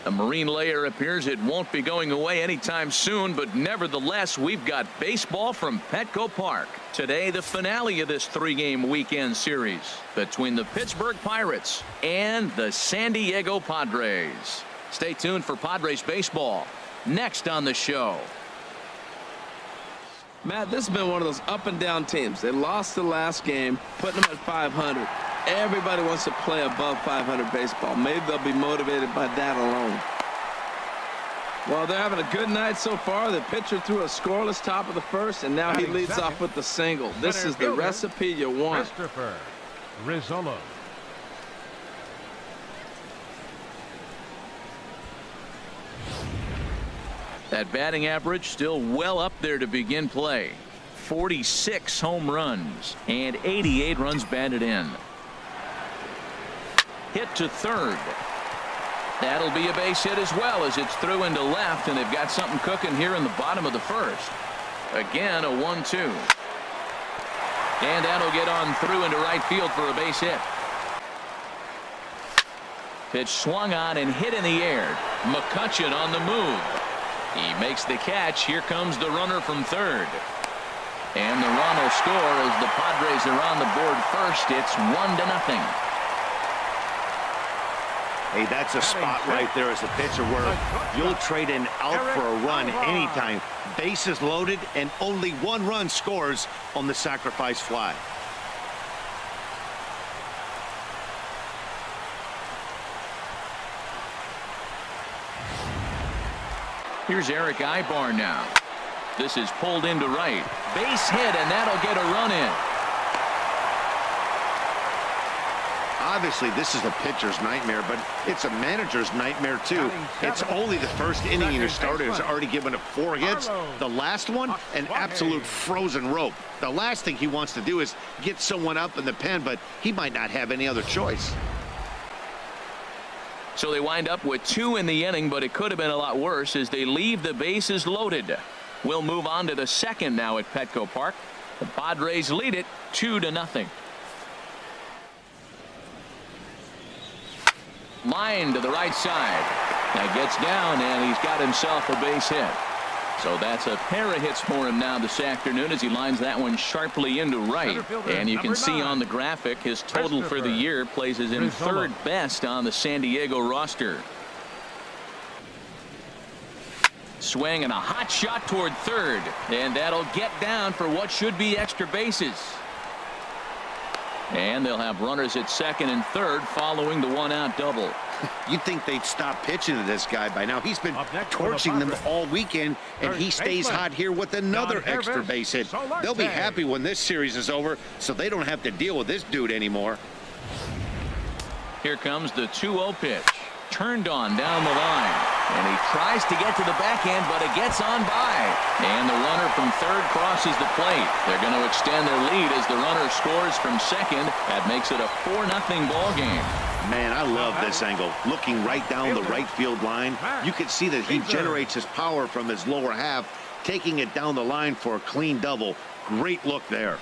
The marine layer appears it won't be going away anytime soon, but nevertheless, we've got baseball from Petco Park. Today, the finale of this 3-game weekend series between the Pittsburgh Pirates and the San Diego Padres. Stay tuned for Padres baseball next on the show. Matt, this has been one of those up and down teams. They lost the last game, putting them at 500. Everybody wants to play above 500 baseball. Maybe they'll be motivated by that alone. Well, they're having a good night so far. The pitcher threw a scoreless top of the first, and now he leads off with the single. This is the recipe you want. Christopher Rizzolo. That batting average still well up there to begin play. 46 home runs and 88 runs batted in. Hit to third. That'll be a base hit as well as it's through into left, and they've got something cooking here in the bottom of the first. Again, a 1-2. And that'll get on through into right field for a base hit. Pitch swung on and hit in the air. McCutchen on the move. He makes the catch. Here comes the runner from third. And the run will score as the Padres are on the board first. It's 1-0. Hey, that's a spot right there as a pitcher where you'll trade an out for a run anytime. Bases loaded and only one run scores on the sacrifice fly. Here's Eric Ibar now. This is pulled into right. Base hit, and that'll get a run in. Obviously, this is a pitcher's nightmare, but it's a manager's nightmare, too. It's only the first inning, and your starter has already given up 4 hits. The last one, an absolute frozen rope. The last thing he wants to do is get someone up in the pen, but he might not have any other choice. So they wind up with 2 in the inning, but it could have been a lot worse as they leave the bases loaded. We'll move on to the second now at Petco Park. The Padres lead it 2-0. Line to the right side. That gets down, and he's got himself a base hit. So that's a pair of hits for him now this afternoon as he lines that one sharply into right. And you can see on the graphic his total for the year places him third best on the San Diego roster. Swing and a hot shot toward third. And that'll get down for what should be extra bases. And they'll have runners at second and third following the 1-out double. You'd think they'd stop pitching to this guy by now. He's been torching them all weekend, and he stays hot here with another extra base hit. They'll be happy when this series is over, so they don't have to deal with this dude anymore. Here comes the 2-0 pitch. Turned on down the line. And he tries to get to the backhand, but it gets on by. And the runner from third crosses the plate. They're going to extend their lead as the runner scores from second. That makes it a 4-0 ball game. Man, I love this angle. Looking right down the right field line, you can see that he generates his power from his lower half, taking it down the line for a clean double. Great look there.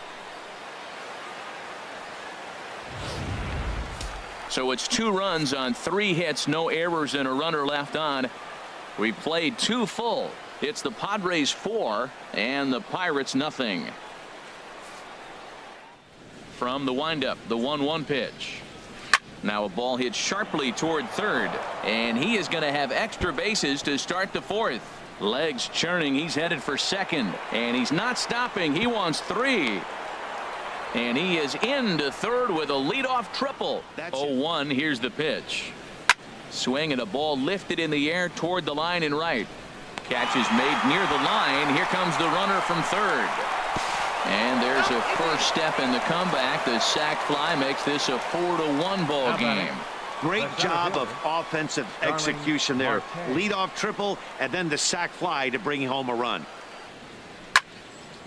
So it's 2 runs on 3 hits, no errors, and a runner left on. We played 2 full. It's the Padres 4 and the Pirates nothing. From the windup, the 1-1 pitch. Now a ball hit sharply toward third, and he is going to have extra bases to start the 4th. Legs churning, he's headed for second, and he's not stopping. He wants 3. And he is into third with a leadoff triple. 0-1. Here's the pitch. Swing and a ball lifted in the air toward the line and right. Catch is made near the line. Here comes the runner from third. And there's a first step in the comeback. The sac fly makes this a 4-1 ball game. Great job of offensive execution there. Leadoff triple and then the sac fly to bring home a run.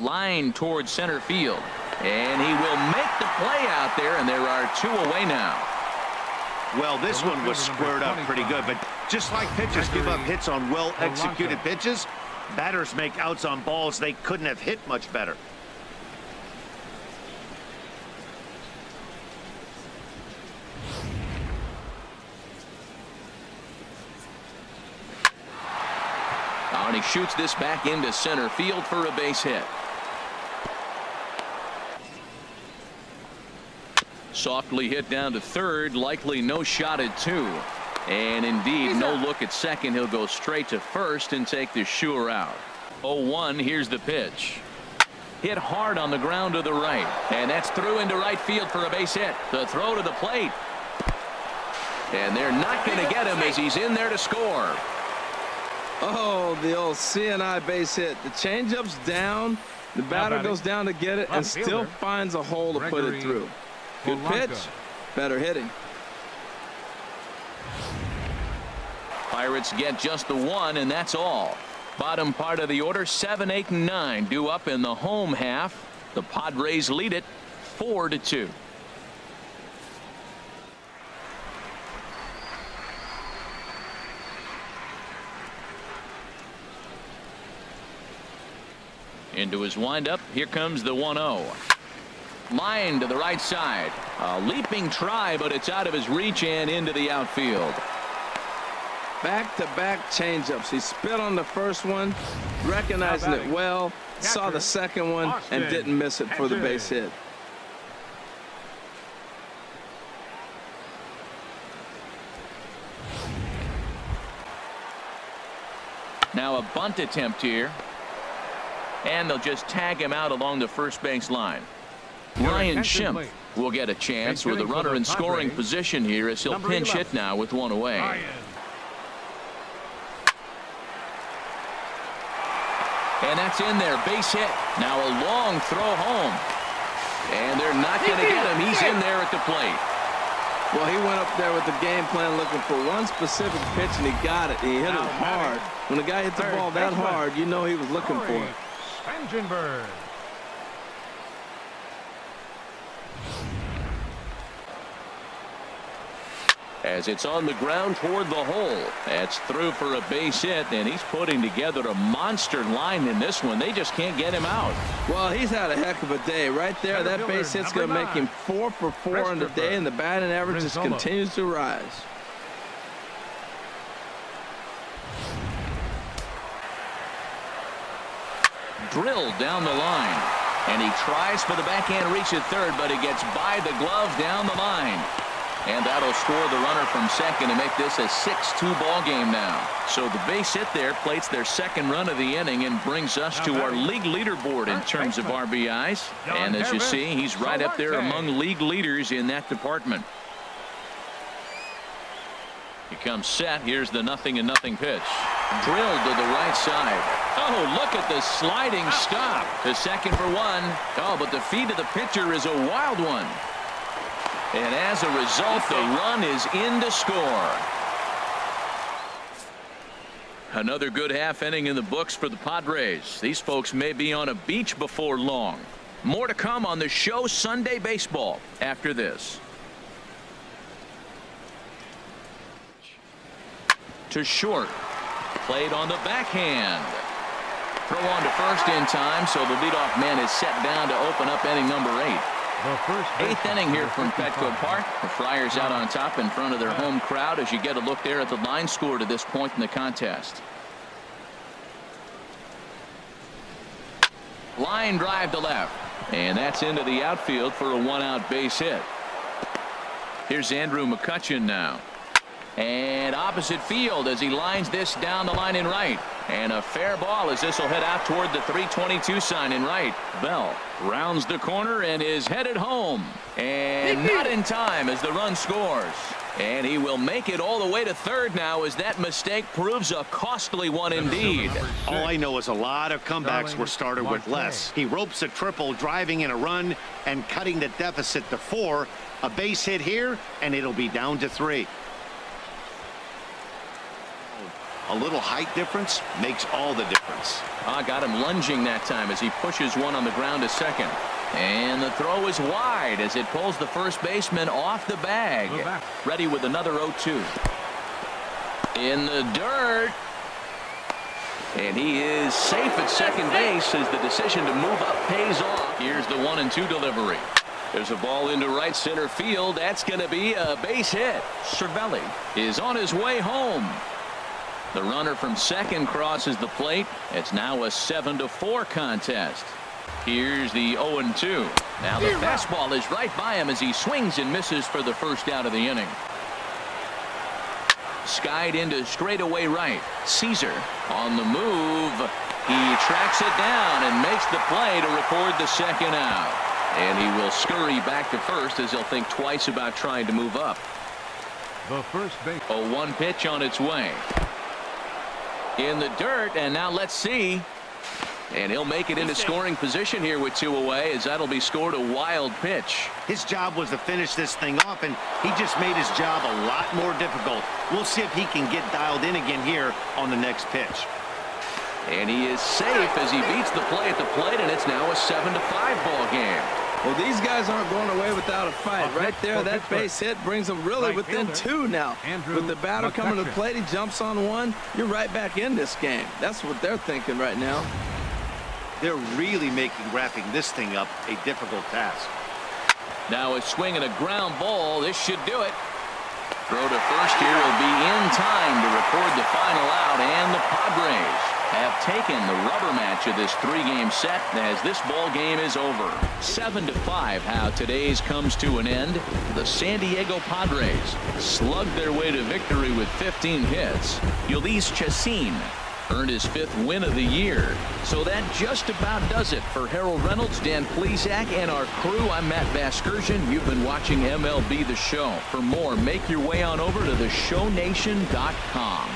Line towards center field. And he will make the play out there, and there are 2 away now. Well, this one was squared up pretty good, but just like pitchers give up hits on well-executed pitches, batters make outs on balls they couldn't have hit much better. And he shoots this back into center field for a base hit. Softly hit down to third, likely no shot at two. And indeed, no look at second. He'll go straight to first and take the sure out. 0-1, here's the pitch. Hit hard on the ground to the right. And that's through into right field for a base hit. The throw to the plate. And they're not going to get him as he's in there to score. Oh, the old CNI base hit. The changeup's down. The batter goes down to get it and still finds a hole to put it through. Good pitch, better hitting. Pirates get just the one, and that's all. Bottom part of the order, 7, 8, and 9 due up in the home half. The Padres lead it 4-2. Into his windup. Here comes the 1-0. Line to the right side. A leaping try, but it's out of his reach and into the outfield. Back-to-back changeups. He spit on the first one, recognizing it well, saw the second one, and didn't miss it for the base hit. Now a bunt attempt here. And they'll just tag him out along the first base line. Ryan Schimpf will get a chance with a runner in scoring position here as he'll pinch hit now with one away. And that's in there, base hit. Now a long throw home. And they're not going to get him. He's in there at the plate. Well, he went up there with the game plan looking for one specific pitch, and he got it. He hit it hard. When a guy hits the ball that hard, you know he was looking for it. Spangenberg. As it's on the ground toward the hole. That's through for a base hit, and he's putting together a monster line in this one. They just can't get him out. Well, he's had a heck of a day. Right there, that base hit's going to make him 4 for 4 on the day, and the batting average just continues to rise. Drilled down the line. And he tries for the backhand reach at third, but he gets by the glove down the line. And that'll score the runner from second to make this a 6-2 ball game now. So the base hit there plates their second run of the inning and brings us to our league leaderboard in terms of RBIs. And as you see, he's right up there among league leaders in that department. He comes set. Here's the 0-0 pitch. Drilled to the right side. Oh, look at the sliding stop. The second for one. Oh, but the feed of the pitcher is a wild one. And as a result, the run is in to score. Another good half inning in the books for the Padres. These folks may be on a beach before long. More to come on the show Sunday Baseball after this. To short. Played on the backhand. Throw on to first in time, so the leadoff man is set down to open up inning number 8. Eighth inning here from Petco Park. The Friars out on top in front of their home crowd as you get a look there at the line score to this point in the contest. Line drive to left. And that's into the outfield for a one-out base hit. Here's Andrew McCutchen now. And opposite field as he lines this down the line in right. And a fair ball as this will head out toward the 322 sign in right. Bell rounds the corner and is headed home. And not in time as the run scores. And he will make it all the way to third now as that mistake proves a costly one indeed. All I know is a lot of comebacks were started with less. He ropes a triple, driving in a run and cutting the deficit to 4. A base hit here, and it'll be down to 3. A little height difference makes all the difference. Got him lunging that time as he pushes one on the ground to second. And the throw is wide as it pulls the first baseman off the bag. Ready with another 0-2. In the dirt. And he is safe at second base as the decision to move up pays off. Here's the 1-2 delivery. There's a ball into right center field. That's going to be a base hit. Cervelli is on his way home. The runner from second crosses the plate. It's now a 7-4 contest. Here's the 0-2. Now the fastball is right by him as he swings and misses for the first out of the inning. Skied into straightaway right. Caesar on the move. He tracks it down and makes the play to record the second out. And he will scurry back to first as he'll think twice about trying to move up. The first base. A 1 pitch on its way. In the dirt, and now let's see. And he'll make it into scoring position here with 2 away, as that'll be scored a wild pitch. His job was to finish this thing off, and he just made his job a lot more difficult. We'll see if he can get dialed in again here on the next pitch. And he is safe as he beats the play at the plate, and it's now a 7-5 ball game. Well, these guys aren't going away without a fight. Right there, that base hit brings them really Right within fielder, 2 now. Andrew With the batter coming to the McCutcheon. plate, he jumps on 1. You're right back in this game. That's what they're thinking right now. They're really making wrapping this thing up a difficult task. Now a swing and a ground ball. This should do it. Throw to first here will be in time to record the final out, and the Padres have taken the rubber match of this 3-game set as this ball game is over. 7-5 how today's comes to an end. The San Diego Padres slugged their way to victory with 15 hits. Ulysses Chacin earned his 5th win of the year. So that just about does it for Harold Reynolds, Dan Plesac, and our crew. I'm Matt Vasgersian. You've been watching MLB The Show. For more, make your way on over to theshownation.com.